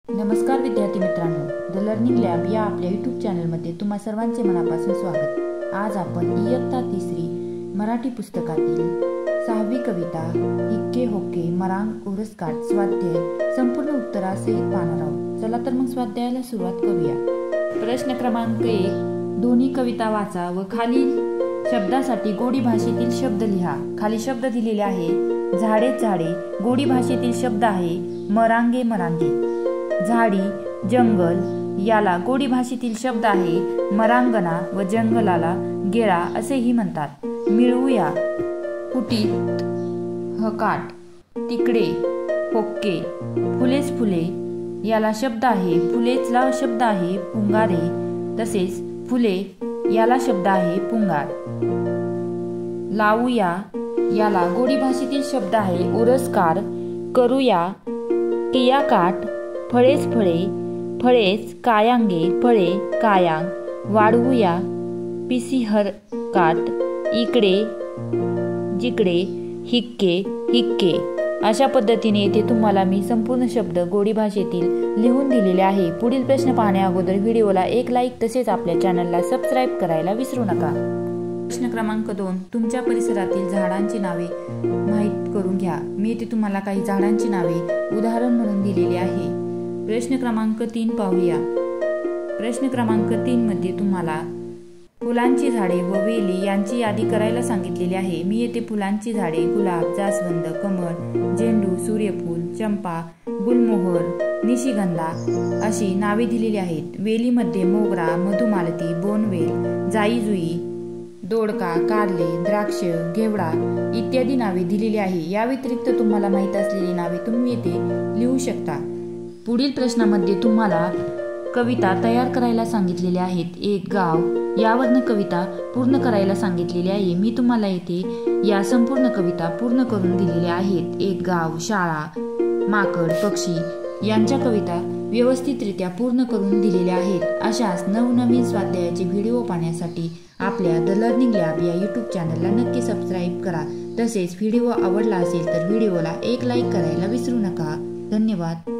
नमस्कार विद्यार्थी मित्रांनो, द लर्निंग लॅब या आपल्या यूट्यूब चॅनलमध्ये तुम्हा सर्वांचे मनापासून स्वागत। आज आपण इयत्ता 3री मराठी पुस्तकातील 6वी कविता हिक्के होक्के मरांग उरसकाट स्वाध्याय संपूर्ण उत्तरासहित पाहणार आहोत। चला तर मग स्वाध्यायाला सुरुवात करूया। प्रश्न क्रमांक 1, दोन्ही कविता वाचा व खालील शब्दासाठी गोडी भाषेतील शब्द लिहा। खाली शब्द दिलेले आहे। झाडे झाडे गोडी भाषेतील शब्द आहे मरांगे मरांगे। झाडी जंगल याला गोडी भाषेतील शब्द आहे मरांगणा व जंगलाला गेळा असेही म्हणतात। मिळवूया कुटीत हकाट तिकडे होक्के फुलेच फुले याला शब्द आहे फुलेचला शब्द आहे पुंगारे तसेच फुले याला शब्द आहे पुंगार। लावूया याला गोडी भाषेतील शब्द आहे उरसकार। करूया कियाकाट फळेच फळे फळेच कायांगे फळे कायांग। वाढवूया पिसिहर काट इकडे जिकडे हिक्के हिक्के। अशा पद्धतीने येथे तुम्हाला मी संपूर्ण शब्द गोडी भाषेतील लिहून दिलेले आहे। पुढील प्रश्न पाहण्या अगोदर व्हिडिओला एक लाईक तसेच आपल्या चॅनलला सबस्क्राईब करायला विसरू नका। प्रश्न क्रमांक 2, तुमच्या परिसरातील झाडांची नावे माहीत करून घ्या। मी येथे तुम्हाला काही झाडांची नावे उदाहरण म्हणून दिलेली आहे। प्रश्न क्रमांक 3 पाहूया। प्रश्न क्रमांक 3 मध्ये तुम्हाला फुलांची झाडे व वेली यांची यादी करायला सांगितलेली आहे। मी येथे फुलांची झाडे गुलाब जास्वंद कमळ झेंडू सूर्यफूल चंपा गुलमोहर निशिगंधा अशी नावे दिलेली आहेत। वेलीमध्ये मोगरा मधुमालती बोनवेल जाईजुई दोडका कारले द्राक्ष घेवडा इत्यादी नावे दिलेली आहे। या व्यतिरिक्त तुम्हाला माहित असलेली नावे तुम्ही येथे लिहू शकता। पुढील प्रश्नामध्ये तुम्हाला कविता तयार करायला सांगितलेल्या आहेत। एक गाव यावरनं कविता पूर्ण करायला सांगितलेली आहे। मी तुम्हाला येथे या संपूर्ण कविता पूर्ण करून दिलेल्या आहेत। एक गाव शाळा माकड पक्षी यांच्या कविता व्यवस्थितरित्या पूर्ण करून दिलेल्या आहेत। अशाच नवनवीन स्वाध्यायाचे व्हिडिओ पाहण्यासाठी आपल्या द लर्निंग लॅब या यूट्यूब चॅनलला नक्की सबस्क्राईब करा। तसेच व्हिडिओ आवडला असेल तर व्हिडिओला एक लाईक करायला विसरू नका। धन्यवाद।